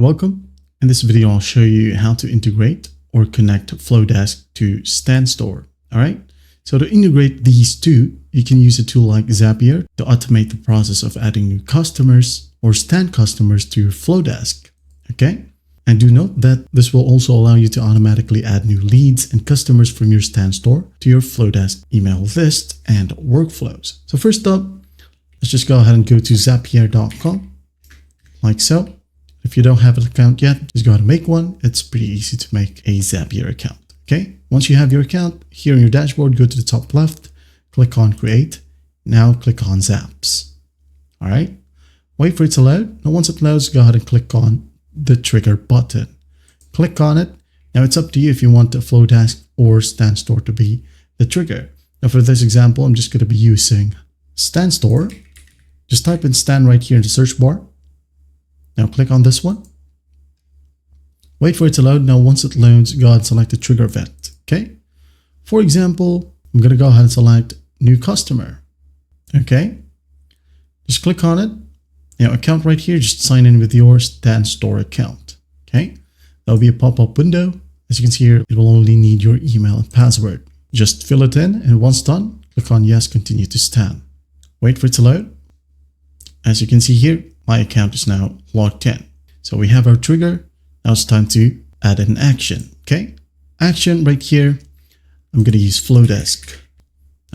Welcome. In this video, I'll show you how to integrate or connect Flodesk to StanStore. All right. So to integrate these two, you can use a tool like Zapier to automate the process of adding new customers or Stan customers to your Flodesk. Okay. And do note that this will also allow you to automatically add new leads and customers from your StanStore to your Flodesk email list and workflows. So first up, let's just go ahead and go to zapier.com like so. If you don't have an account yet, just go ahead and make one. It's pretty easy to make a Zapier account. Okay. Once you have your account, here in your dashboard, go to the top left, click on Create. Now click on Zaps. All right. Wait for it to load. Now once it loads, go ahead and click on the trigger button. Click on it. Now it's up to you if you want the Flodesk or StanStore to be the trigger. Now for this example, I'm just going to be using StanStore. Just type in Stan right here in the search bar. Now click on this one. Wait for it to load. Now once it loads, go ahead and select the trigger event. Okay. For example, I'm going to go ahead and select new customer. Okay. Just click on it. Now account right here, just sign in with your StanStore account. Okay. There'll be a pop-up window. As you can see here, it will only need your email and password. Just fill it in, and once done, click on yes, continue to Stan. Wait for it to load. As you can see here, my account is now logged in. So we have our trigger. Now it's time to add an action. Okay. Action right here. I'm going to use Flodesk.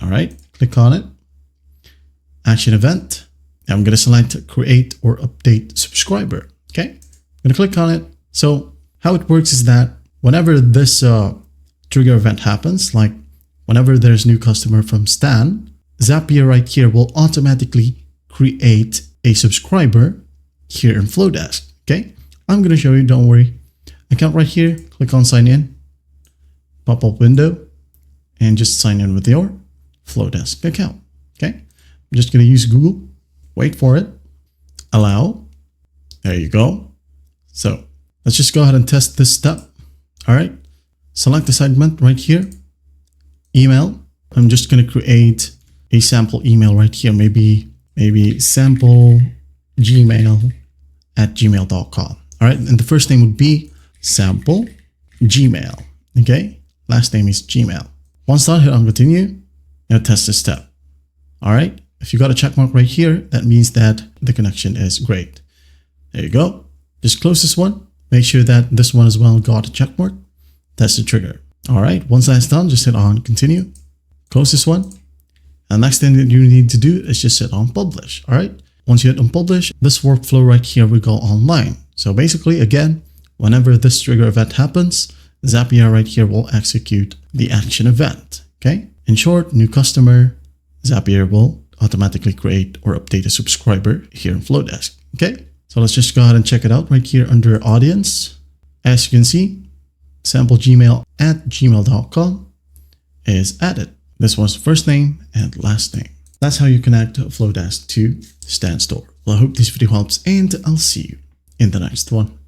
All right. Click on it. Action event. Now I'm going to select create or update subscriber. Okay. I'm going to click on it. So how it works is that whenever this trigger event happens, like whenever there's new customer from Stan, Zapier right here will automatically create a subscriber here in Flodesk. Okay. I'm going to show you, don't worry. Account right here, click on sign in, pop-up window, and just sign in with your Flodesk account. Okay. I'm just going to use Google. Wait for it. Allow. There you go. So let's just go ahead and test this step. All right. Select the segment right here. Email. I'm just going to create a sample email right here. Maybe sample gmail@gmail.com. All right. And the first name would be sample Gmail. Okay. Last name is Gmail. Once done, hit on continue. Now test this step. All right. If you got a check mark right here, that means that the connection is great. There you go. Just close this one. Make sure that this one as well got a check mark. That's the trigger. All right. Once that's done, just hit on continue. Close this one. And the next thing that you need to do is just hit on publish. All right. Once you hit on publish, this workflow right here will go online. So basically, again, whenever this trigger event happens, Zapier right here will execute the action event. Okay. In short, new customer, Zapier will automatically create or update a subscriber here in Flodesk. Okay. So let's just go ahead and check it out right here under audience. As you can see, sample gmail@gmail.com is added. This was first name and last name. That's how you connect Flodesk to StanStore. Well, I hope this video helps, and I'll see you in the next one.